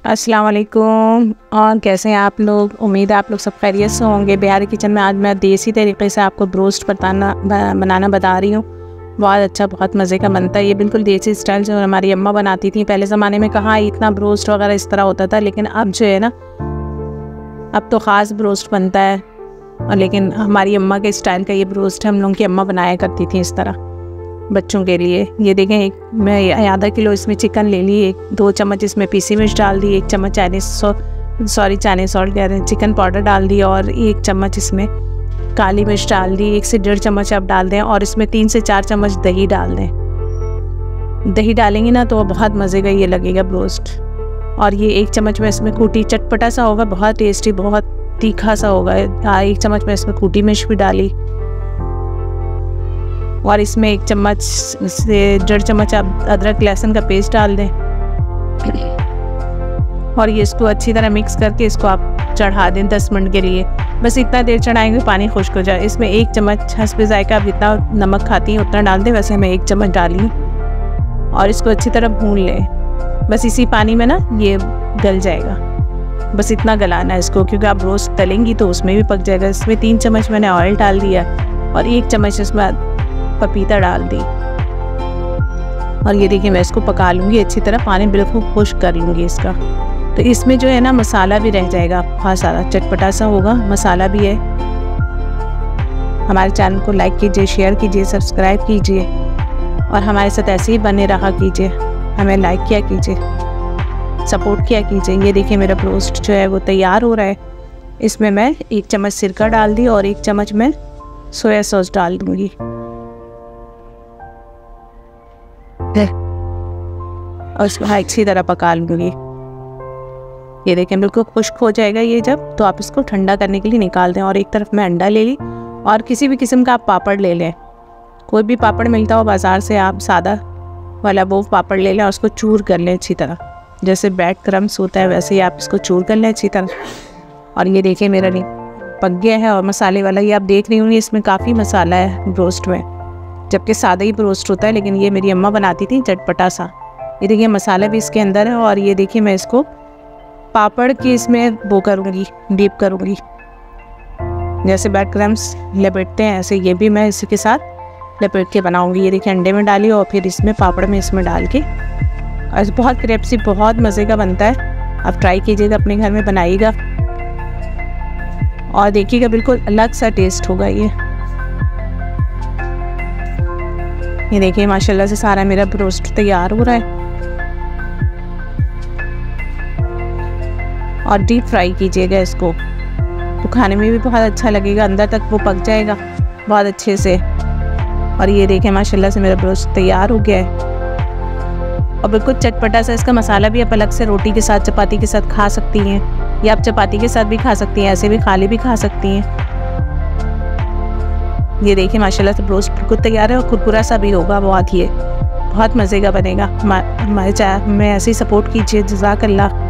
अस्सलाम वालेकुम। और कैसे हैं आप लोग? उम्मीद है आप लोग सब खैरियत से होंगे। बिहारी किचन में आज मैं देसी तरीके से आपको ब्रोस्ट बनाना बता रही हूँ। बहुत अच्छा, बहुत मज़े का बनता है। ये बिल्कुल देसी स्टाइल जो हमारी अम्मा बनाती थी। पहले ज़माने में कहाँ इतना ब्रोस्ट वगैरह इस तरह होता था, लेकिन अब जो है ना, अब तो ख़ास ब्रोस्ट बनता है। और लेकिन हमारी अम्मा के स्टाइल का ये ब्रोस्ट है, हम लोगों की अम्मा बनाया करती थी इस तरह बच्चों के लिए। ये देखें, मैं आधा किलो इसमें चिकन ले ली, 2 चम्मच इसमें पीसी मिर्च डाल दी, 1 चम्मच चाइनीज़ सॉल्ट कह रहे हैं, चिकन पाउडर डाल दी, और 1 चम्मच इसमें काली मिर्च डाल दी, 1 से 1.5 चम्मच आप डाल दें, और इसमें 3 से 4 चम्मच दही डाल दें। दही डालेंगे ना तो बहुत मज़े का ये लगेगा ब्रोस्ट। और ये 1 चम्मच में इसमें कूटी, चटपटा सा होगा, बहुत टेस्टी, बहुत तीखा सा होगा। 1 चम्मच में इसमें कूटी मिर्च भी डाली, और इसमें 1 चम्मच से 1.5 चम्मच आप अदरक लहसुन का पेस्ट डाल दें। और ये इसको अच्छी तरह मिक्स करके इसको आप चढ़ा दें 10 मिनट के लिए। बस इतना देर चढ़ाएंगे पानी खुश्क हो जाए। इसमें 1 चम्मच हस्बे जायका, आप जितना नमक खाती हैं उतना डाल दें। वैसे मैं 1 चम्मच डाली, और इसको अच्छी तरह भून लें। बस इसी पानी में ना ये गल जाएगा। बस इतना गलाना है इसको, क्योंकि आप रोस्ट तलेंगी तो उसमें भी पक जाएगा। इसमें 3 चम्मच मैंने ऑयल डाल दिया, और 1 चम्मच इसमें पपीता डाल दी। और ये देखिए, मैं इसको पका लूँगी अच्छी तरह, पानी बिल्कुल खुश्क कर लूँगी इसका। तो इसमें जो है ना, मसाला भी रह जाएगा, बहुत सारा चटपटा सा होगा, मसाला भी है। हमारे चैनल को लाइक कीजिए, शेयर कीजिए, सब्सक्राइब कीजिए, और हमारे साथ ऐसे ही बने रहा कीजिए। हमें लाइक किया कीजिए, सपोर्ट किया कीजिए। ये देखिए, मेरा ब्रोस्ट जो है वो तैयार हो रहा है। इसमें मैं 1 चम्मच सिरका डाल दी, और 1 चम्मच मैं सोया सॉस डाल दूँगी, और इसको अच्छी तरह पका लूँगी। ये देखें, बिल्कुल खुश्क हो जाएगा ये जब, तो आप इसको ठंडा करने के लिए निकाल दें। और एक तरफ मैं अंडा ले ली, और किसी भी किस्म का आप पापड़ ले लें, कोई भी पापड़ मिलता हो बाज़ार से, आप सादा वाला वो पापड़ ले लें, और उसको चूर कर लें अच्छी तरह। जैसे ब्रेड क्रम्स होता है वैसे ही आप इसको चूर कर लें अच्छी तरह। और ये देखिए, मेरा नहीं पक गया है। और मसाले वाला ये आप देख रही होंगी, इसमें काफ़ी मसाला है ब्रोस्ट में, जबकि सादा ही ब्रोस्ट होता है, लेकिन ये मेरी अम्मा बनाती थी चटपटा सा। ये देखिए, मसाला भी इसके अंदर है। और ये देखिए, मैं इसको पापड़ की इसमें वो करूँगी, डीप करूँगी। जैसे ब्रेड क्रम्स लपेटते हैं, ऐसे ये भी मैं इसके साथ लपेट के बनाऊँगी। ये देखिए, अंडे में डाली, और फिर इसमें पापड़ में इसमें डाल के, और बहुत क्रिस्पी, बहुत मज़े का बनता है। आप ट्राई कीजिएगा, अपने घर में बनाइएगा, और देखिएगा बिल्कुल अलग सा टेस्ट होगा ये। ये देखिए, माशाल्लाह से सारा मेरा ब्रोस्ट तैयार हो रहा है। और डीप फ्राई कीजिएगा इसको, तो खाने में भी बहुत अच्छा लगेगा, अंदर तक वो पक जाएगा बहुत अच्छे से। और ये देखिए, माशाल्लाह से मेरा ब्रोस्ट तैयार हो गया है, और बिल्कुल चटपटा सा। इसका मसाला भी आप अलग से रोटी के साथ, चपाती के साथ खा सकती हैं, या आप चपाती के साथ भी खा सकती हैं, ऐसे भी खाली भी खा सकती हैं। ये देखिए, माशाल्लाह से ब्रोस्ट बिल्कुल तैयार है, और कुरकुरा सा भी होगा बहुत। ये बहुत मज़े का बनेगा। हमारे चैनल में ऐसे ही सपोर्ट कीजिए। जज़ाकल्लाह।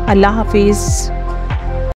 अल्लाह हाफिज़।